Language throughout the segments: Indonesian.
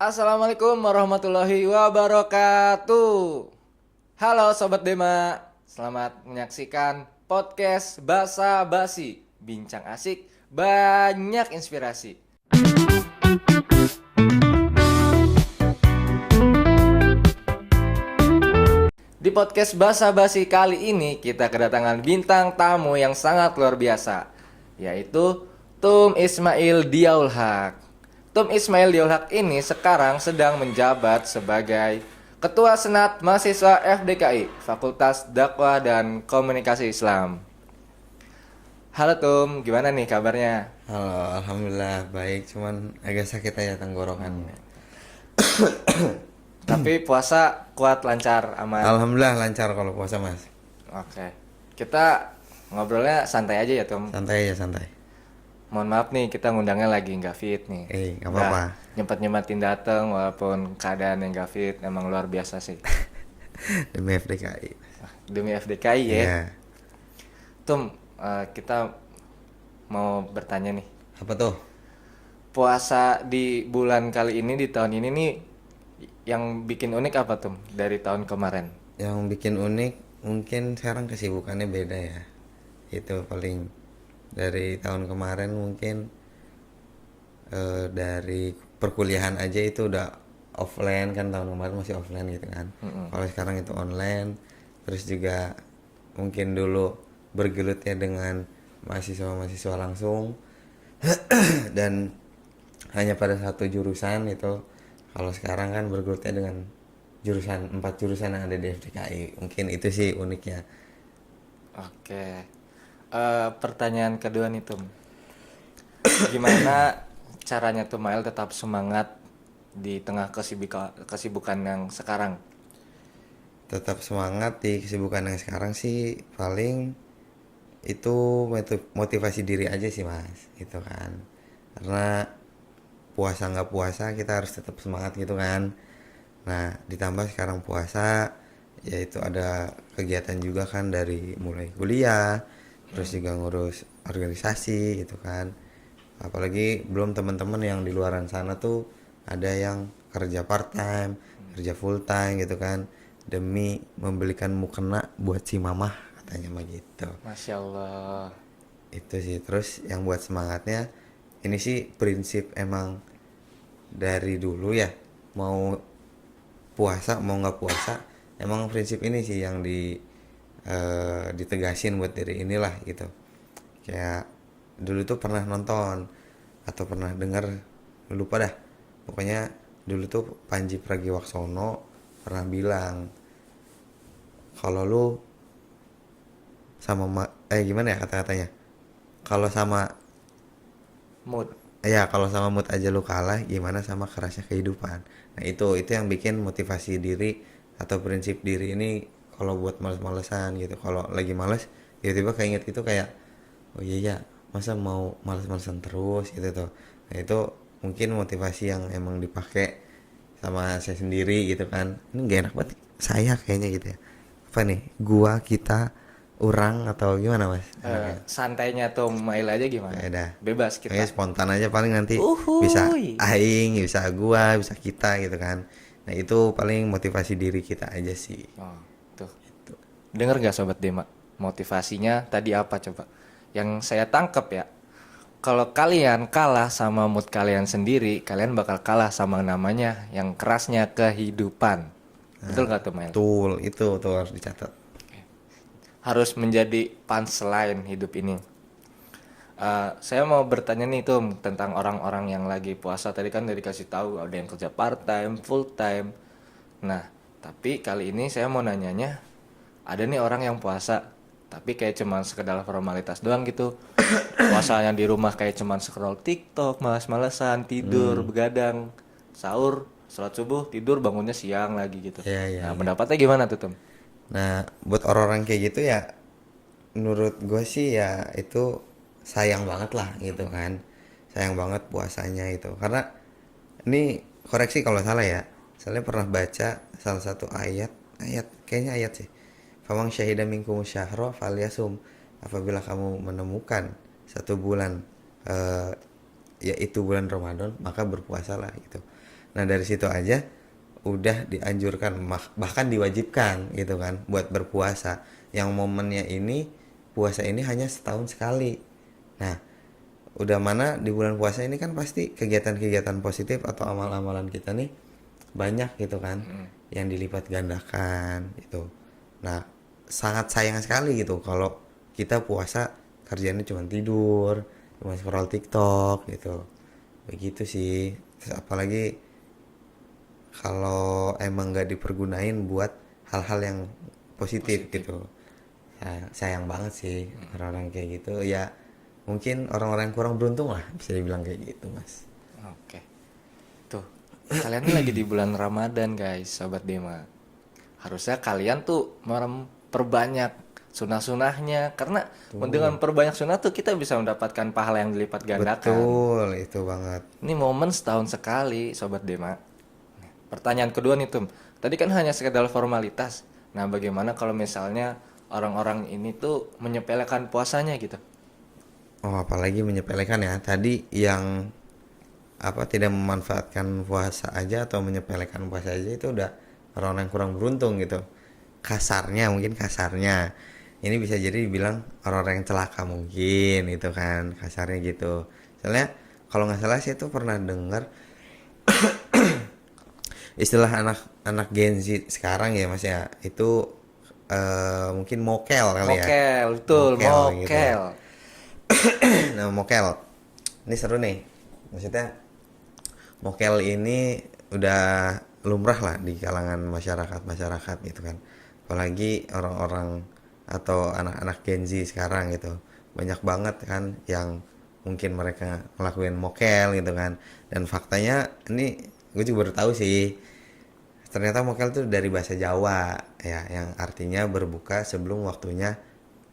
Assalamualaikum warahmatullahi wabarakatuh. Halo Sobat Dema, selamat menyaksikan podcast Basa Basi. Bincang asik, banyak inspirasi. Di podcast Basa Basi kali ini kita kedatangan bintang tamu yang sangat luar biasa, yaitu Tum Ismail Diaul Haq. Tum Ismail Diaul Haq ini sekarang sedang menjabat sebagai Ketua Senat Mahasiswa FDKI, Fakultas Dakwah dan Komunikasi Islam. Halo Tum, gimana nih kabarnya? Halo, alhamdulillah baik, cuman agak sakit aja tenggorokan. Tapi puasa kuat, lancar, aman. Alhamdulillah lancar kalau puasa mas. Oke, kita ngobrolnya santai aja ya Tum. Santai aja santai. Mohon maaf nih, kita ngundangnya lagi nggak fit nih. Nggak apa-apa. Nyempet-nyempetin dateng walaupun keadaan yang nggak fit, emang luar biasa sih. Demi FDKI. Demi FDKI ya. Iya. Tum, kita mau bertanya nih. Apa tuh? Puasa di bulan kali ini, di tahun ini nih, yang bikin unik apa Tum dari tahun kemarin? Yang bikin unik mungkin sekarang kesibukannya beda ya. Itu paling dari tahun kemarin mungkin dari perkuliahan aja itu udah offline kan, tahun kemarin masih offline gitu kan. Kalau sekarang itu online. Terus juga mungkin dulu bergelutnya dengan mahasiswa-mahasiswa langsung dan hanya pada satu jurusan itu. Kalau sekarang kan bergelutnya dengan 4 jurusan yang ada di FDKI. Mungkin itu sih uniknya. Oke. Pertanyaan kedua nih Tum. Gimana caranya Tumail tetap semangat di tengah kesibukan yang sekarang? Tetap semangat di kesibukan yang sekarang sih paling itu motivasi diri aja sih mas, gitu kan. Karena puasa nggak puasa kita harus tetap semangat gitu kan. Nah ditambah sekarang puasa yaitu ada kegiatan juga kan, dari mulai kuliah terus juga ngurus organisasi gitu kan. Apalagi belum teman-teman yang di luaran sana tuh ada yang kerja part time, kerja full time gitu kan, demi membelikan mukena buat si mamah katanya mah gitu. Masya Allah. Itu sih. Terus yang buat semangatnya ini sih prinsip emang dari dulu ya, mau puasa mau nggak puasa emang prinsip ini sih yang ditegasin buat diri inilah gitu. Kayak dulu tuh pernah nonton atau pernah denger, lupa dah, pokoknya dulu tuh Panji Pragiwaksono pernah bilang kalau lu sama gimana ya kata-katanya, kalau sama Mood. kalau sama mood aja lu kalah, gimana sama kerasnya kehidupan. Nah itu yang bikin motivasi diri atau prinsip diri ini kalau buat males-malesan gitu. Kalau lagi males tiba-tiba keinget itu kayak, oh iya ya, masa mau males-malesan terus gitu tuh. Nah itu mungkin motivasi yang emang dipakai sama saya sendiri gitu kan. Ini gak enak banget saya kayaknya gitu ya. Apa nih, kita orang atau gimana mas? Santainya Tumail aja gimana? Ya udah, Bebas kita. kayak spontan aja paling nanti Uhuy. bisa aing, bisa gua, bisa kita gitu kan. Nah itu paling motivasi diri kita aja sih. Oh, tuh. Dengar nggak Sobat Dema? Motivasinya tadi apa coba? Yang saya tangkap ya, kalau kalian kalah sama mood kalian sendiri, kalian bakal kalah sama namanya yang kerasnya kehidupan. Betul nggak tuh Mail? Betul, itu tuh harus dicatat. Harus menjadi punchline hidup ini. Saya mau bertanya nih Tum tentang orang-orang yang lagi puasa. Tadi kan udah dikasih tahu ada yang kerja part time, full time. Nah, tapi kali ini saya mau nanyanya, ada nih orang yang puasa tapi kayak cuman sekedar formalitas doang gitu. Puasanya di rumah kayak cuman scroll TikTok, malas-malesan, tidur, begadang, sahur, sholat subuh, tidur, bangunnya siang lagi gitu. Iya. Nah, pendapatnya gimana tuh Tum? Nah buat orang-orang kayak gitu ya, menurut gue sih ya itu sayang banget lah gitu kan. Sayang banget puasanya itu. Karena ini koreksi kalau salah ya, saya pernah baca salah satu ayat kayaknya ayat sih, famang syahida minkum syahro falyasum, apabila kamu menemukan satu bulan yaitu bulan Ramadan, maka berpuasalah gitu. Nah dari situ aja udah dianjurkan bahkan diwajibkan gitu kan buat berpuasa. Yang momennya ini puasa ini hanya setahun sekali. Nah udah mana di bulan puasa ini kan pasti kegiatan-kegiatan positif atau amal-amalan kita nih banyak gitu kan yang dilipat gandakan itu. Nah sangat sayang sekali gitu kalau kita puasa kerjanya cuma tidur, cuma scroll TikTok gitu, begitu sih. Terus apalagi kalau emang nggak dipergunain buat hal-hal yang positif, Positif. gitu. Sayang banget sih orang-orang kayak gitu ya. Mungkin orang-orang yang kurang beruntung lah bisa dibilang kayak gitu mas. Oke. Tuh, kalian ini lagi di bulan Ramadan guys, Sobat Dema. Harusnya kalian tuh memperbanyak sunah-sunahnya. Karena dengan perbanyak sunah tuh kita bisa mendapatkan pahala yang dilipat gandakan. Betul itu banget. Ini momen setahun sekali, Sobat Dema. Pertanyaan kedua nih, Tum. Tadi kan hanya sekedar formalitas. Nah, bagaimana kalau misalnya orang-orang ini tuh menyepelekan puasanya gitu? Oh apalagi menyepelekan ya. Tadi yang apa tidak memanfaatkan puasa aja atau menyepelekan puasa aja itu udah orang yang kurang beruntung gitu. Kasarnya mungkin kasarnya. Ini bisa jadi dibilang orang-orang yang celaka mungkin itu kan kasarnya gitu. Soalnya kalau nggak salah sih itu pernah dengar istilah anak-anak Gen Z sekarang ya mas ya itu mungkin mokel kali ya. Mokel, betul, Mokel gitu. mokel. Nah mokel ini seru nih, maksudnya mokel ini udah lumrah lah di kalangan masyarakat gitu kan, apalagi orang-orang atau anak-anak Gen Z sekarang gitu banyak banget kan yang mungkin mereka ngelakuin mokel gitu kan. Dan faktanya ini gue juga baru tahu sih, ternyata mokel tuh dari bahasa Jawa ya yang artinya berbuka sebelum waktunya.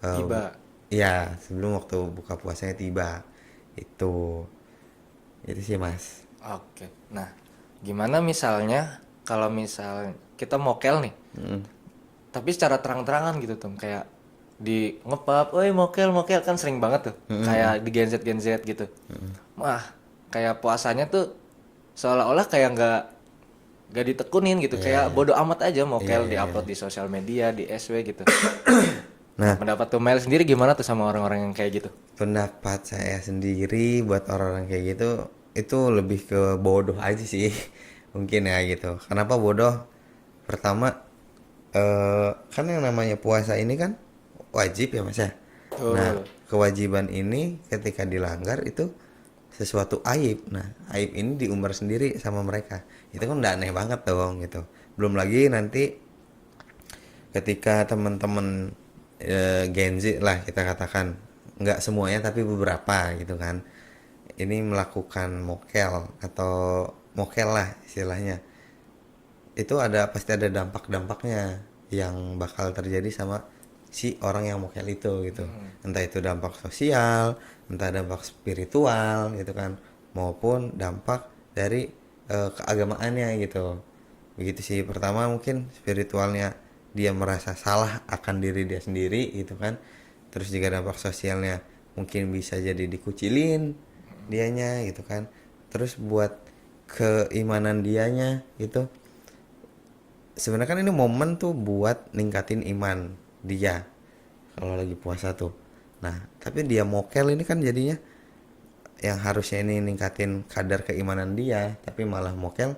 Tiba. Iya sebelum waktu buka puasanya tiba. Itu sih mas. Oke. Nah, gimana misalnya kalau misal kita mokel nih, tapi secara terang-terangan gitu tuh, kayak di ngepap, "Oi, mokel, mokel," kan sering banget tuh. Kayak di Gen Z gitu. Wah, kayak puasanya tuh seolah-olah kayak nggak ditekunin gitu, Iya kayak iya bodo amat aja iya mokel iya iya. diupload di sosial media, di SW gitu. Nah, Nah pendapat tuh Mel sendiri gimana tuh sama orang-orang yang kayak gitu? pendapat saya sendiri buat orang-orang kayak gitu itu lebih ke bodoh aja sih mungkin ya gitu. Kenapa bodoh? Pertama kan yang namanya puasa ini kan wajib ya mas ya. Nah Tuh. kewajiban ini ketika dilanggar itu sesuatu aib. Nah aib ini diumbar sendiri sama mereka, itu kan udah aneh banget dong gitu. Belum lagi nanti ketika teman-teman Gen Z lah kita katakan, nggak semuanya tapi beberapa gitu kan, ini melakukan mokel atau mokel lah istilahnya, itu pasti ada dampak-dampaknya yang bakal terjadi sama si orang yang mokel itu gitu. Entah itu dampak sosial, entah dampak spiritual gitu kan, maupun dampak dari keagamaannya gitu. Begitu sih. Pertama mungkin spiritualnya, dia merasa salah akan diri dia sendiri gitu kan. Terus juga dampak sosialnya mungkin bisa jadi dikucilin dianya gitu kan. Terus buat keimanan dianya gitu, sebenarnya kan ini momen tuh buat ningkatin iman dia kalau lagi puasa tuh. Nah tapi dia mokel ini kan jadinya yang harusnya ini ningkatin kadar keimanan dia tapi malah mokel,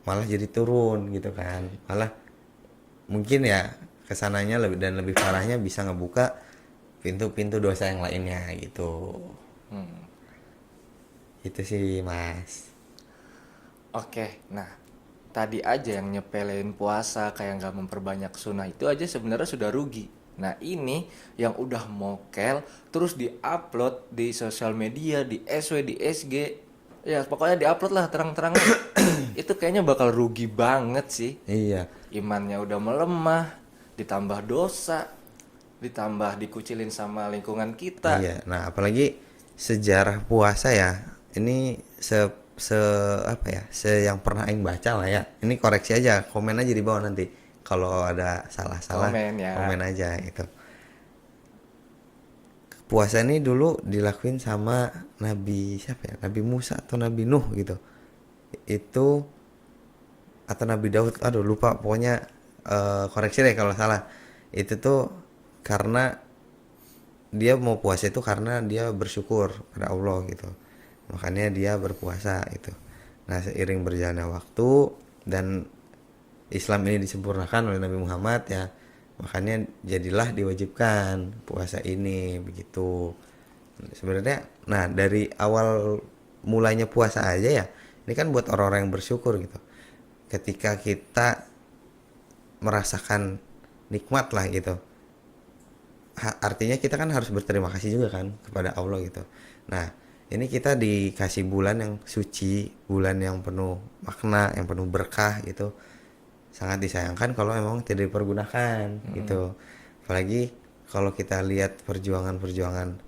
malah jadi turun gitu kan. Malah mungkin ya kesananya lebih dan lebih parahnya bisa ngebuka pintu-pintu dosa yang lainnya gitu. Itu sih mas. Oke, nah tadi aja yang nyepelein puasa kayak nggak memperbanyak sunnah itu aja sebenarnya sudah rugi. Nah ini yang udah mokel terus diupload di sosial media, di SW, di SG, ya pokoknya diupload lah terang-terangan. Itu kayaknya bakal rugi banget sih. Iya Imannya udah melemah, ditambah dosa, ditambah dikucilin sama lingkungan kita. iya. Nah apalagi sejarah puasa ya, ini se apa ya, yang pernah aing baca lah ya. Ini koreksi aja, komen aja di bawah nanti kalau ada salah-salah, Komen ya. komen aja itu. Puasa ini dulu dilakuin sama Nabi siapa ya, Nabi Musa atau Nabi Nuh gitu. itu atau Nabi Daud, aduh lupa pokoknya, koreksi deh kalau salah. Itu tuh karena dia mau puasa itu karena dia bersyukur pada Allah gitu. Makanya dia berpuasa itu. Nah, seiring berjalannya waktu dan Islam ini disempurnakan oleh Nabi Muhammad ya, makanya jadilah diwajibkan puasa ini begitu. Sebenarnya nah dari awal mulainya puasa aja ya, ini kan buat orang-orang yang bersyukur gitu. Ketika kita merasakan nikmat lah gitu, artinya kita kan harus berterima kasih juga kan kepada Allah gitu. Nah, ini kita dikasih bulan yang suci, bulan yang penuh makna, yang penuh berkah gitu. Sangat disayangkan kalau memang tidak dipergunakan gitu. Apalagi kalau kita lihat perjuangan-perjuangan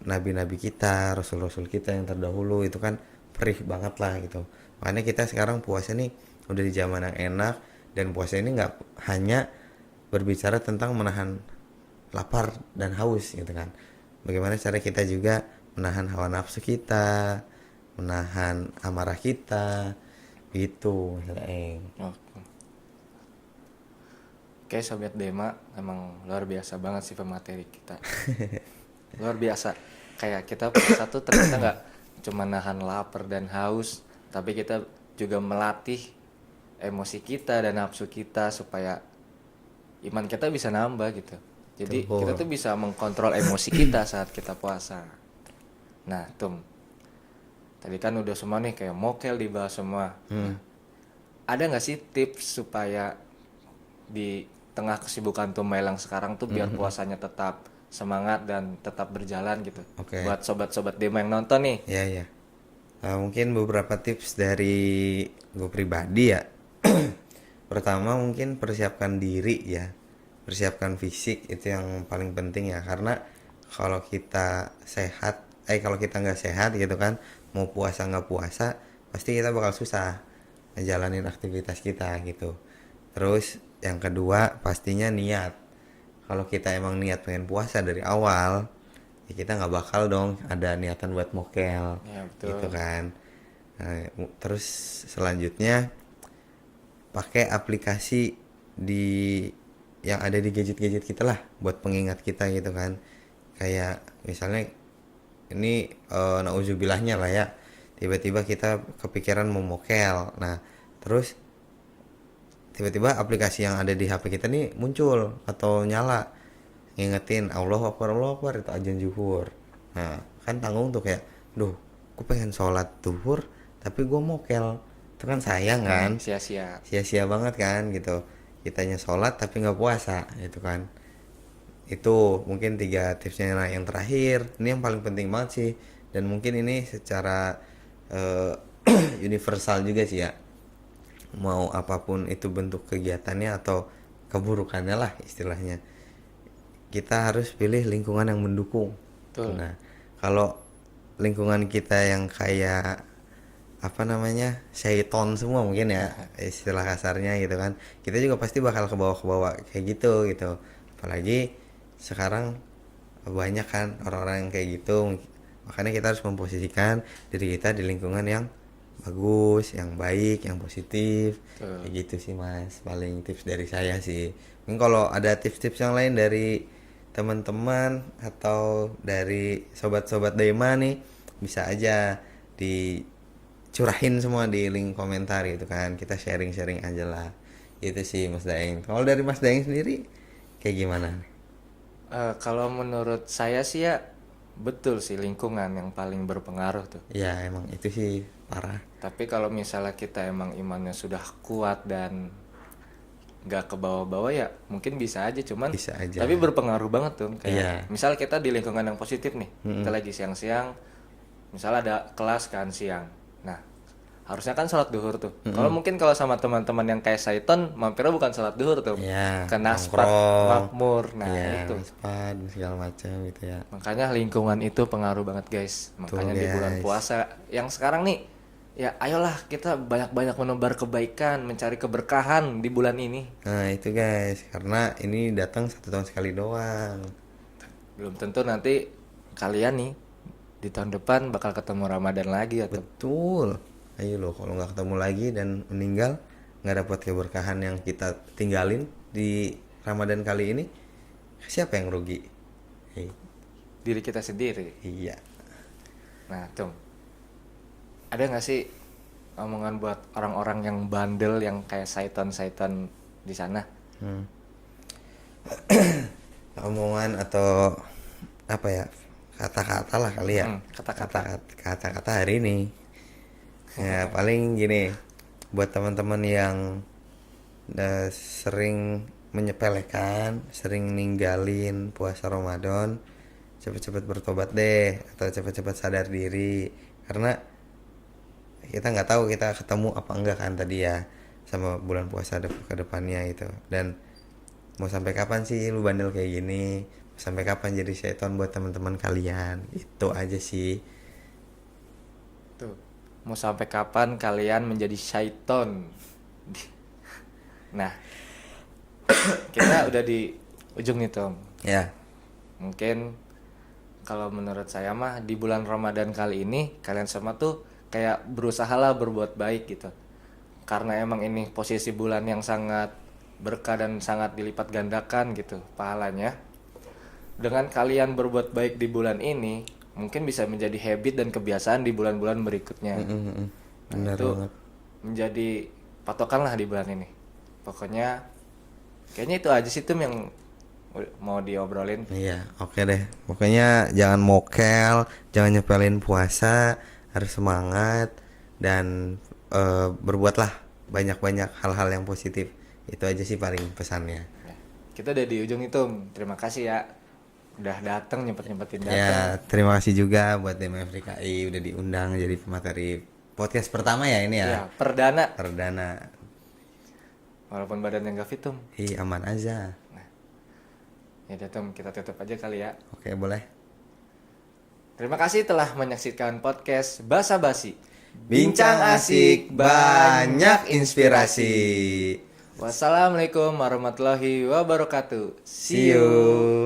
nabi-nabi kita, rasul-rasul kita yang terdahulu itu kan perih banget lah gitu. Makanya kita sekarang puasa nih udah di zaman yang enak, dan puasa ini nggak hanya berbicara tentang menahan lapar dan haus gitu kan. Bagaimana cara kita juga menahan hawa nafsu kita, menahan amarah kita, gitu misalnya. Oke. Oke, Sobat Dema, emang luar biasa banget sih pemateri kita. Luar biasa. Kayak kita puasa tuh ternyata nggak cuma nahan lapar dan haus, tapi kita juga melatih emosi kita dan nafsu kita supaya iman kita bisa nambah gitu. Jadi Betul. kita tuh bisa mengkontrol emosi kita saat kita puasa. Nah, tadi kan udah semua nih kayak mokel dibahas semua. Ada nggak sih tips supaya di tengah kesibukan Tumailang sekarang tuh biar puasanya tetap semangat dan tetap berjalan gitu? Oke. Buat sobat-sobat Dema yang nonton nih. Ya ya. Mungkin beberapa tips dari gue pribadi ya. Pertama mungkin persiapkan diri ya. Persiapkan fisik itu yang paling penting ya, karena kalau kita sehat, kalau kita nggak sehat gitu kan, mau puasa nggak puasa, pasti kita bakal susah ngejalanin aktivitas kita gitu. Terus yang kedua pastinya niat. Kalau kita emang niat pengen puasa dari awal, ya kita nggak bakal dong ada niatan buat mokel, Ya, betul. gitu kan. Nah, terus selanjutnya pakai aplikasi di yang ada di gadget-gadget kita lah buat pengingat kita gitu kan. Kayak misalnya ini nauzubillahnya lah ya, tiba-tiba kita kepikiran mau mokel. Nah, terus tiba-tiba aplikasi yang ada di HP kita nih muncul atau nyala ngingetin Allahu Akbar, Allahu Akbar, itu azan zuhur. Nah, kan tanggung tuh kayak, duh, gue pengen sholat zuhur tapi gue mokel, itu kan sayang kan, Sia-sia. sia-sia banget kan gitu. Kitanya sholat tapi nggak puasa gitu kan. Itu mungkin 3 tipsnya. Nah, yang terakhir ini yang paling penting banget sih, dan mungkin ini secara eh, universal juga sih ya, mau apapun itu bentuk kegiatannya atau keburukannya lah istilahnya, kita harus pilih lingkungan yang mendukung. Betul. Nah, kalau lingkungan kita yang kayak apa namanya, syaiton semua mungkin ya istilah kasarnya gitu kan, kita juga pasti bakal ke bawah kayak gitu gitu. Apalagi sekarang banyak kan orang-orang yang kayak gitu, makanya kita harus memposisikan diri kita di lingkungan yang bagus, yang baik, yang positif. Betul. Kayak gitu sih mas, paling tips dari saya sih. Mungkin kalau ada tips-tips yang lain dari teman-teman atau dari sobat-sobat Dema nih, bisa aja dicurahin semua di link komentar gitu kan, kita sharing-sharing aja lah. Itu sih Mas Daeng. Kalau dari Mas Daeng sendiri kayak gimana? Kalau menurut saya sih ya betul sih lingkungan yang paling berpengaruh tuh. Ya emang itu sih parah. Tapi kalau misalnya kita emang imannya sudah kuat dan nggak ke bawah-bawah ya mungkin bisa aja, cuman Bisa aja. tapi berpengaruh banget tuh kayak Iya. misal kita di lingkungan yang positif nih, kita lagi siang-siang, misal ada kelas kan siang, nah harusnya kan sholat duhur tuh. Kalau mungkin kalau sama teman-teman yang kayak Saiton mampirnya bukan sholat duhur tuh, Iya, ke Naspat nongkrong. Makmur, nah Iya, itu Naspat segala macam gitu ya. makanya lingkungan itu pengaruh banget guys. Makanya di bulan guys. puasa yang sekarang nih, ya ayolah kita banyak-banyak menebar kebaikan, mencari keberkahan di bulan ini. Nah itu guys, karena ini datang 1 tahun sekali doang. Belum tentu nanti kalian nih di tahun depan bakal ketemu Ramadan lagi atau Betul. Ayo loh, kalau nggak ketemu lagi dan meninggal, nggak dapat keberkahan yang kita tinggalin di Ramadan kali ini, siapa yang rugi? Hei, diri kita sendiri. iya. Nah, Tum, ada nggak sih omongan buat orang-orang yang bandel yang kayak Saiton di sana? Omongan atau apa ya, kata-kata lah kali ya. Kata-kata hari ini ya paling gini, buat teman-teman yang sering menyepelekan, sering ninggalin puasa Ramadan, cepet-cepet bertobat deh, atau cepet-cepet sadar diri, karena kita nggak tahu kita ketemu apa enggak kan tadi ya sama bulan puasa ke depannya itu. Dan mau sampai kapan sih lu bandel kayak gini, mau sampai kapan jadi setan buat teman-teman kalian, itu aja sih. Tuh, mau sampai kapan kalian menjadi syaiton? Nah, kita udah di ujung nih Tom. Ya, Mungkin kalau menurut saya mah di bulan Ramadan kali ini kalian semua tuh kayak berusaha lah berbuat baik gitu. Karena emang ini posisi bulan yang sangat berkah dan sangat dilipat gandakan gitu pahalanya. Dengan kalian berbuat baik di bulan ini, mungkin bisa menjadi habit dan kebiasaan di bulan-bulan berikutnya. benar Itu banget. menjadi patokan lah di bulan ini. Pokoknya kayaknya itu aja sih Tum yang mau diobrolin. Iya, oke deh. Pokoknya jangan mokel, jangan nyepelin puasa, harus semangat dan berbuatlah banyak-banyak hal-hal yang positif. Itu aja sih paling pesannya. Ya, kita udah di ujung itu. Terima kasih ya udah datang nyempetin datang. Ya, terima kasih juga buat DMFDKI udah diundang jadi pemateri podcast pertama ya ini Ya, ya. perdana. Perdana. Walaupun badannya nggak fit Tum. Aman aja. Ya udah Tum, kita tutup aja kali ya. Oke, boleh. Terima kasih telah menyaksikan podcast Basa Basi. Bincang asik, banyak inspirasi. Wassalamualaikum warahmatullahi wabarakatuh. See you.